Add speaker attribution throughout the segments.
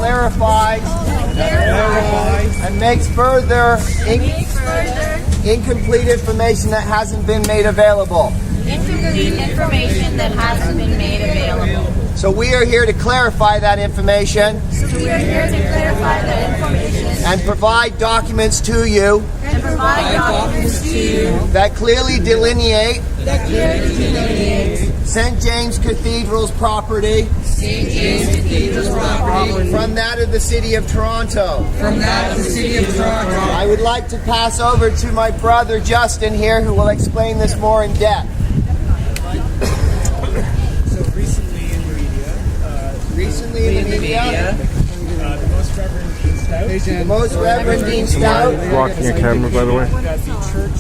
Speaker 1: clarifies and makes further incomplete information that hasn't been made available.
Speaker 2: Incomplete information that hasn't been made available.
Speaker 1: So we are here to clarify that information and provide documents to you that clearly delineate St. James Cathedral's property from that of the City of Toronto. I would like to pass over to my brother Justin here, who will explain this more in depth.
Speaker 3: So recently in the media, the Most Reverend Dean Stout,
Speaker 4: Blocking your camera, by the way.
Speaker 3: that the church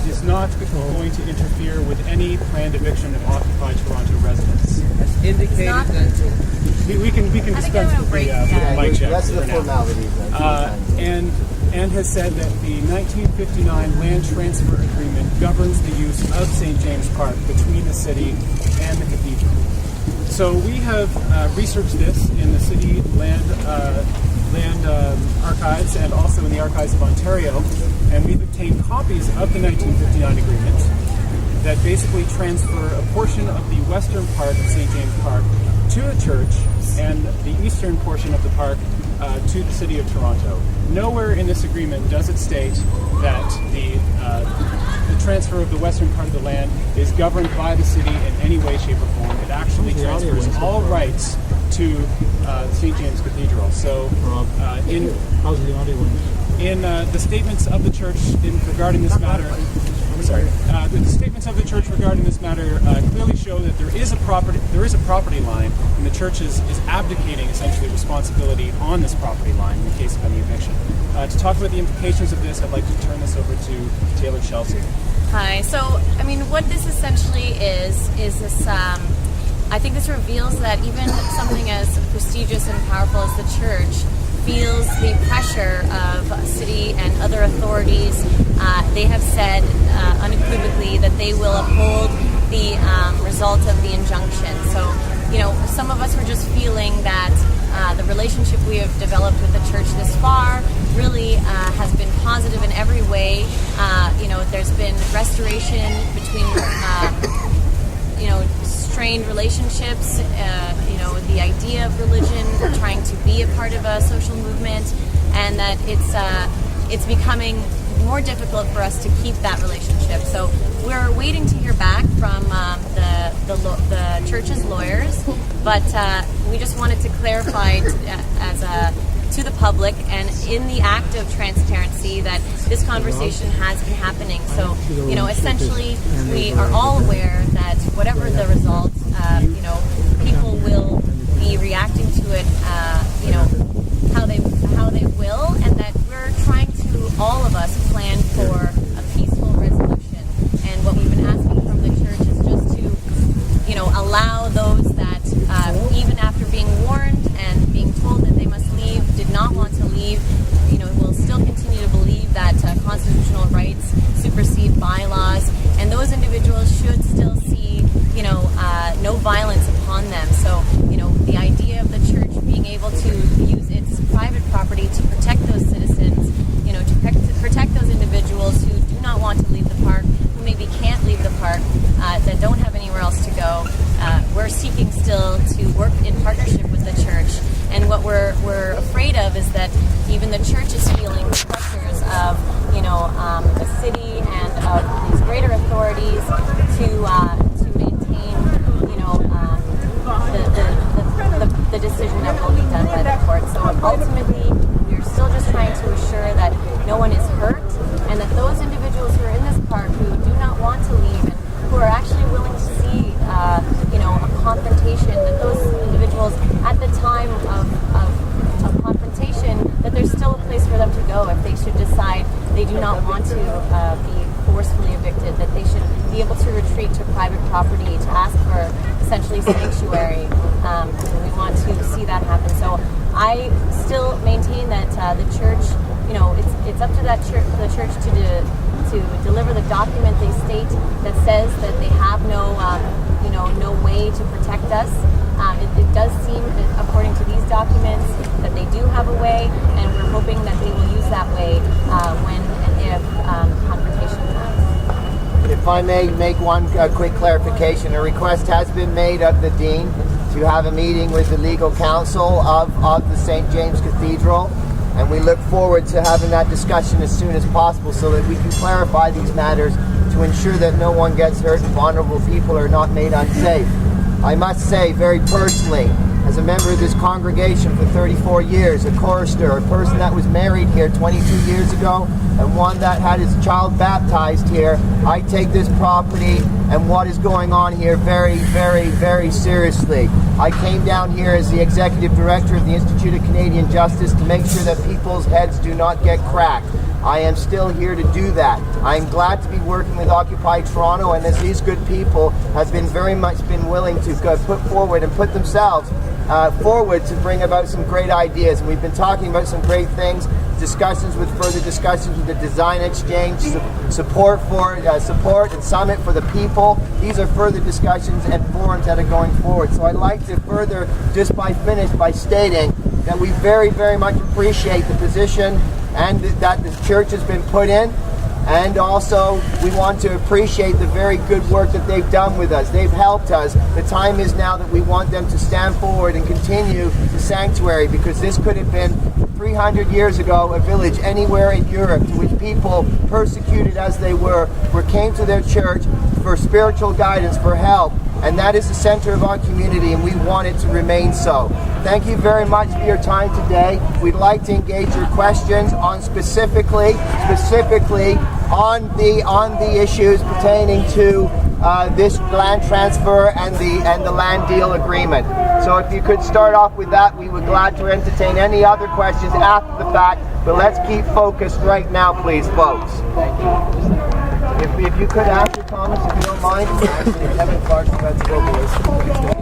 Speaker 3: is not going to interfere with any planned eviction of occupied Toronto residents.
Speaker 5: Indicated that
Speaker 3: We can dispense with the mic check
Speaker 1: That's the
Speaker 3: for now.
Speaker 1: formalities.
Speaker 3: And has said that the 1959 land transfer agreement governs the use of St. James Park between the city and the cathedral. So we have researched this in the city land archives and also in the Archives of Ontario, and we've obtained copies of the 1959 agreement that basically transfer a portion of the western part of St. James Park to the church and the eastern portion of the park to the City of Toronto. Nowhere in this agreement does it state that the transfer of the western part of the land is governed by the city in any way, shape, or form. It actually transfers all rights to St. James Cathedral. So in the statements of the church regarding this matter, the statements of the church regarding this matter clearly show that there is a property line, and the church is abdicating essentially responsibility on this property line in the case of any eviction. To talk about the implications of this, I'd like to turn this over to Taylor Chelsea.
Speaker 2: Hi. So, I mean, what this essentially is this. I think this reveals that even something as prestigious and powerful as the church feels the pressure of city and other authorities. They have said unequivocally that they will uphold the result of the injunction. So, you know, some of us were just feeling that the relationship we have developed with the church this far really has been positive in every way. You know, there's been restoration between, strained relationships, the idea of religion, trying to be a part of a social movement, and that it's becoming more difficult for us to keep that relationship. So we're waiting to hear back from the church's lawyers, but we just wanted to clarify to the public and in the act of transparency that this conversation has been happening. So, you know, essentially we are all aware that whatever the result, people will be reacting to it, how they will, and that we're trying to, all of us, plan for a peaceful resolution. And what we've been asking from the church is just to, allow those that, even after being warned and being told that they must leave, did not want to leave, will still continue to believe that constitutional rights supersede bylaws, and those individuals should still see, no violence upon them. So, the idea of the church being able to use its private property to protect those citizens, to protect those individuals who do not want to leave the park, who maybe can't leave the park, that don't have anywhere else to go. We're seeking still to work in partnership with the church, and what we're afraid of is that even the church is feeling the pressures of the city and of these greater authorities to maintain the decision that will be done by the court. So ultimately, we're still just trying to assure that no one is hurt, and that those individuals who are in this park who do not want to leave and who are actually willing to see a confrontation, that those individuals at the time of confrontation, that there's still a place for them to go if they should decide they do not want to be forcefully evicted, that they should be able to retreat to private property to ask for essentially sanctuary. We want to see that happen. So I still maintain that the church, it's up to the church to deliver the document they state that says that they have no way to protect us. It does seem, according to these documents, that
Speaker 1: I may make one quick clarification. A request has been made of the Dean to have a meeting with the legal counsel of the St. James Cathedral, and we look forward to having that discussion as soon as possible so that we can clarify these matters to ensure that no one gets hurt and vulnerable people are not made unsafe. I must say, very personally, as a member of this congregation for 34 years, a chorister, a person that was married here 22 years ago, and one that had his child baptized here, I take this property and what is going on here very, very, very seriously. I came down here as the Executive Director of the Institute of Canadian Justice to make sure that people's heads do not get cracked. I am still here to do that. I'm glad to be working with Occupy Toronto, and as these good people have been very much been willing to put forward and put themselves forward to bring about some great ideas. And we've been talking about some great things, further discussions with the Design Exchange, support and summit for the people. These are further discussions and forums that are going forward. So I'd like to further, finish by stating that we very, very much appreciate the position and that the church has been put in, and also we want to appreciate the very good work that they've done with us. They've helped us. The time is now that we want them to stand forward and continue the sanctuary, because this could have been 300 years ago a village anywhere in Europe to which people, persecuted as they were, came to their church for spiritual guidance, for help, and that is the center of our community, and we want it to remain so. Thank you very much for your time today. We'd like to engage your questions on specifically on the issues pertaining to this land transfer and the land deal agreement. So if you could start off with that, we would glad to entertain any other questions after the fact, but let's keep focused right now, please, folks. Thank you. If you could ask your comments, if you don't mind. Kevin Clark, let's go, boys.